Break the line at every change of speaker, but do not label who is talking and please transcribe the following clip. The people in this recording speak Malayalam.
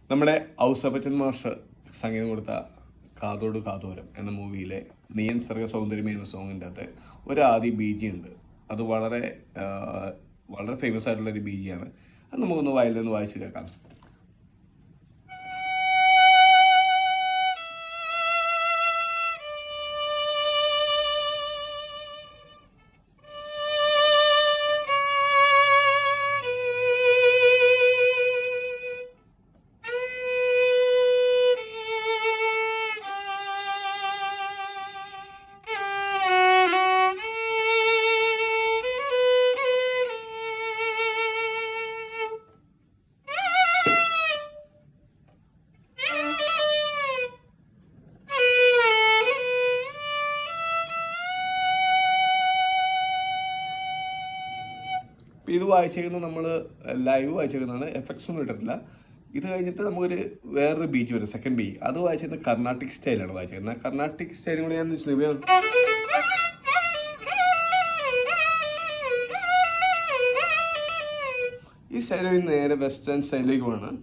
നമ്മുടെ ഔസേപ്പച്ചൻ മാഷ് സംഗീതം കൊടുത്ത കാതോട് കാതോരം എന്ന മൂവിയിലെ നീയൻ സർഗ സൗന്ദര്യമേ എന്ന സോങ്ങിൻ്റെ അകത്ത് ഒരു ആദ്യ ബീജി ഉണ്ട്. അത് വളരെ വളരെ ഫേമസ് ആയിട്ടുള്ളൊരു ബീജിയാണ്. അത് നമുക്കൊന്ന് വയലിൽ നിന്ന് വായിച്ച് കേൾക്കാം. ഇത് വായിച്ചേക്കുന്നത് നമ്മൾ ലൈവ് വായിച്ചേക്കുന്നതാണ്, എഫക്ട്സ് ഒന്നും ഇട്ടിട്ടില്ല. ഇത് കഴിഞ്ഞിട്ട് നമുക്കൊരു വേറൊരു ബീച്ച് വരും, സെക്കൻഡ് ബീച്ച്. അത് വായിച്ചത് കർണാട്ടിക് സ്റ്റൈലാണ് വായിച്ചേക്കുന്നത്. കർണാട്ടിക് സ്റ്റൈലും കൂടി ഞാൻ ഈ സ്റ്റൈലിൽ നേരെ വെസ്റ്റേൺ സ്റ്റൈലിലേക്ക് പോകണം.